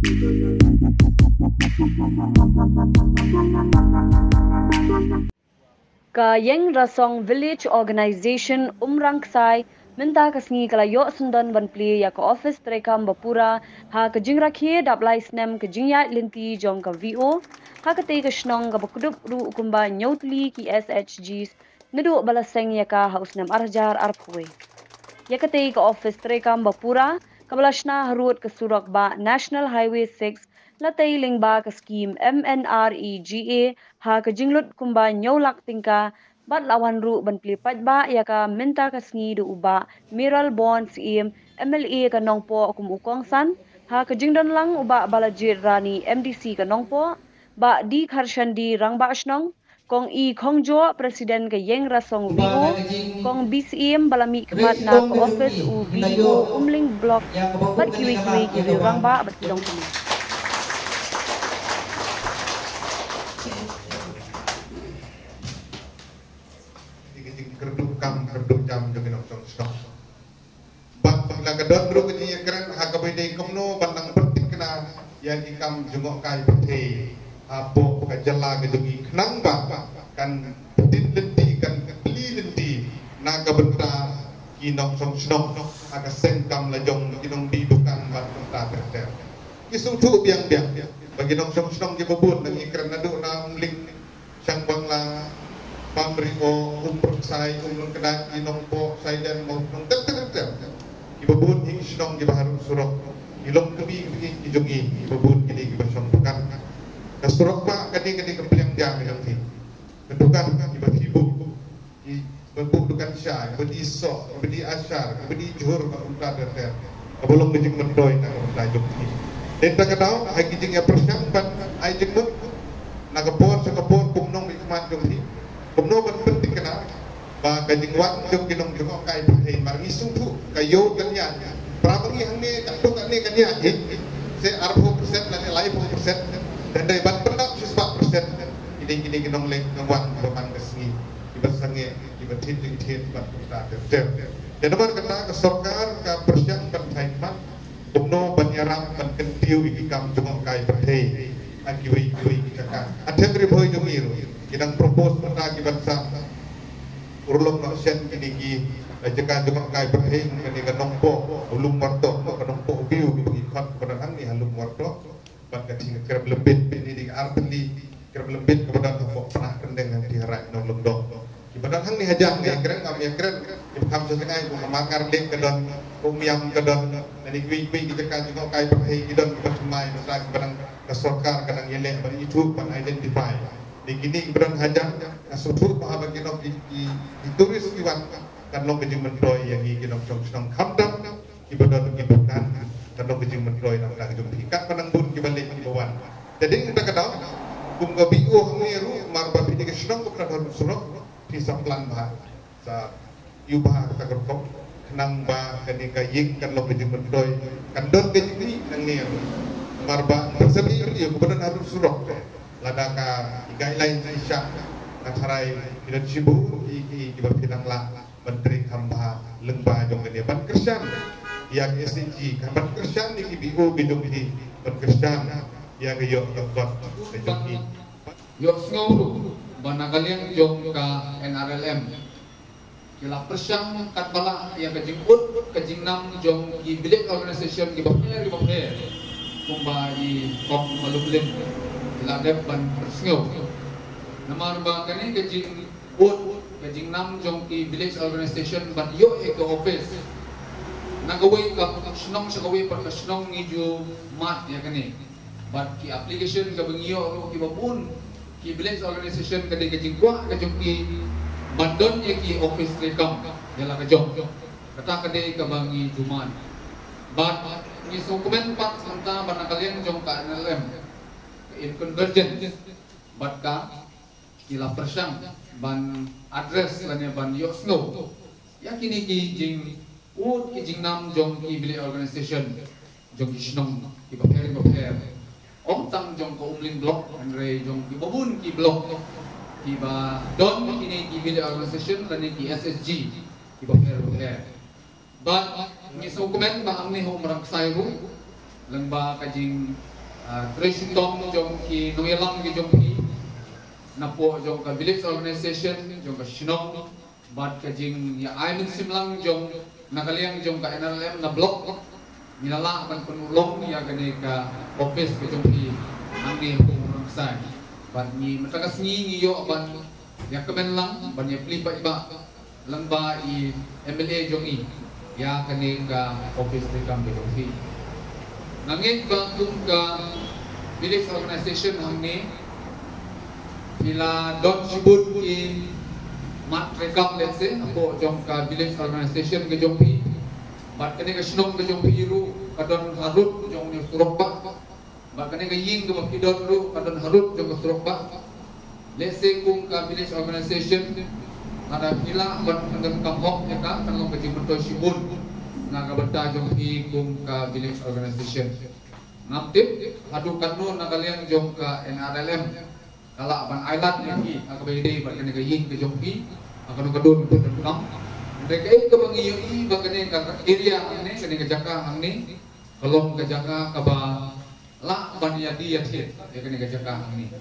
Ka Yang Rasong Village Organization Umrangsai minta kasngi kala yo sundan ban pli ya ka office trekam bapura ha ka jing rakhe dap lai snem ka jing ya linti jong ka VO ha ka te ka shnong ka bakudup ru ukumba nyotli ki SHGs nedu balaseng ya ka haus nem arjar arpwe ya ka te ka office trekam bapura kabalashna harut ka surak ba National Highway 6 latay lingba ka scheme MNREGA ha ka jinglut kumba nyolak tingka bat lawan ru ban plipat ba ya ka minta ka sngi du uba Miral Bonds MLA ka nongpo kum ukong san ha ka jingdon lang uba balajir rani MDC ka nongpo ba di kharshan di rangba asnong kong i khongjo presiden ka Yang Rasong VO kong BCM balami kmat na ka office u VO umling block bat kiwi ki rangba bat kilong kini. Kerduk jam jogi nong stok. Bak lang kadon bro kini keren hakabede komno bandang penting kena yang ikam jengok kai pete apo ka jala ke jogi kenang ba kan tin lenti kan beli lenti naga benta kinong stok aga sengkam lajong kinong di dukan ban benta ter. Kisu tu biang bagi nong stok ke bebun nang ikren nadu na ling sang bangla pamri o umur saya umur kena inong po saya dan mau ter ibabun hing sinong di baharu surok ilong kami ijongi ibabun kini ibasong bukan kasurok pa kani kempeliang dia nanti kedukan ibatibu ibabun dukan syah ibadi sok ibadi asyar ibadi juhur unta ter abulong ngejing mendoy na unta jongi dan tak kenal hagi jing ya persiapan ai jing mo nakapor sa kapor kumnong ikmat jongi kumno ban penting kena ba kajing wak jong kinong jong kai pakai margi sungtu kayo kanya prabangi hangni takto kani kanya se 40% lani lai 40% dan dari ban pendak 4% ini kinong lek ngwan baman kesni ibasange ibatin tin ban kita ter dan nomor kena ke sorkar ka persiang ban thaiman kumno ban yaram ban kentiu ikam jong kai pakai akiwi kita atendri boy jomiro kinang propose mata kibansa urlong na sen kinigi jeka jema kai berhing kini kanongpo ulung warto kanongpo view ikot kanang ni halung warto ban kating kerap lebit ini di artli kerap lebit kepada toko pernah kendeng yang diharak nong lendok ibadah hang ni hajang ni keren ngam ya keren ibham sesengai ku makar dek kedon umiam kedon dan ikwi kita kan juga kai berhing kedon bersemai masa kepada kesorkar kadang yelek ban itu ban identify di kini ibaran hajang asubur pa bagi nok di turis iwan kan long kejing mentroy yang iki nok song khamdam ibadah kehidupan kan long kejing mentroy nak dak jum ikat panang bun kibalik di bawah jadi kita kenal kum gabiu ngiru marba pidi ke snong ko pernah surok di saplan ba sa yubah ta gerkop kenang ba kani kayik kan long kejing mentroy kan don kejing nang ngiru marba bersebi ya kebetulan harus surok ladaka guideline Isya nasarai tidak sibu iki dibapinang la menteri hamba lengba jong gede ban kersan yang SNG ban kersan iki BO bidung di ban kersan yang yo doktor jogi yo ngawru banagalian jong ka NRLM kila persang kat bala yang kejingput kejingnam jong di bilik organisation di bapnya kumba i kom malumlim ladep ban persngau namar ba kani kajing ut kajing nam jong ki village organization ban yo ek office nagaway ka snong sa gaway par snong ni ju mat ya kani bat ki application ka bangyo ro ki babun ki village organization kadi kajing kwa kajong ki bandon ya ki office rekam yala ka jong kata kadi ka bangi juman bat ni dokumen pat santa ban kalian jong ka NLM in convergent bat ka kila persang ban address lanya ban yosno ya kini ki jing ud ki jing nam jong ki bili organization jong ki snong ki paper om tang jong ko umling block andre jong ki babun ki block ki ba don kini ki bili organization lanya ki SSG ki paper ban ni dokumen ba amni ho marang sayru lengba kajing Tracy Tom jong ki Noelang ki jong pi napo jong ka village organization jong ka Shinong bat kajing ya Aimin Simlang jong nakaliang jong ka NRLM na block minala kan penulong ya gane ka office ka jong pi ang ni Umrang Sai bat ni matagas ni ngiyo ban ya kemen lang ban ya pli ba iba lengba i MLA jong i ya kane ka office ni kam jong pi nanging bangkung ka village organization hangni bila don sibut ki mat rekam let's say apo jong ka village organization ke jompi bat kene ka Shinong ke jompi ru kadon harut jong ni surokba bat kene ka ying ke bakidon ru kadon harut jong ke surokba let's say kung ka village organization ada pila ban ngam kampok ya ka kanong ka jimto sibun na kabata jong hi kung ka village organization ngaptip adu kanu nakaliang jong ka NRLM kala ban island ni akabede ban kene ying ke jong hi akan kadun pun kam mereka ke bang i ban kene ka area angne kene ka jaka angni kolom ka jaka ka ba la ban ya dia the ya kene ka jaka angni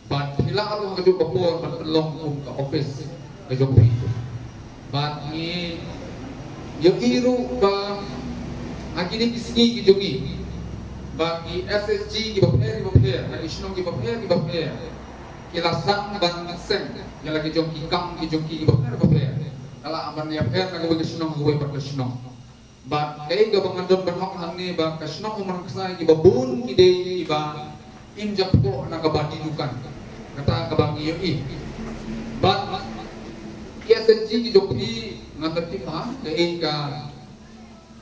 ban hila aru kadu papua ban long kung ka office ka jong hi ban ni yo iru ba agini kisni ki jongi bagi SSG ki bapher bagi Shinong ki bapher kilasang ban sen yang lagi jongki kam ki jongki ki bapher kala aman ya pher na gawin Shinong gawin pat Shinong ba kay gabang andon banhok hangni ba ka Shinong umang kasay ki babun ki day ba injak ko na kabadi dukan kata kabang iyo ba SSG ki jongki nganti ha kay ka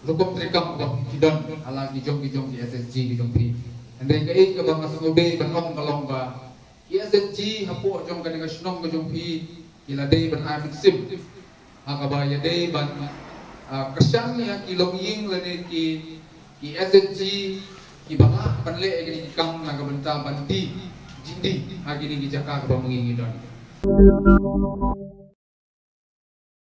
rukom trekam ko kidon ala ki jong ki SSG ki jong pi ande kay ka bang asube banong kalong ba ki SSG hapo jong ka Shinong ko jong pi ila day ban Aimin Sim ha ka ba ya day ban kasyang niya ki loging lane ki SSG ki banga panle ki kam na kabanta bandi jindi ha gini ki jaka ka ba mangingi don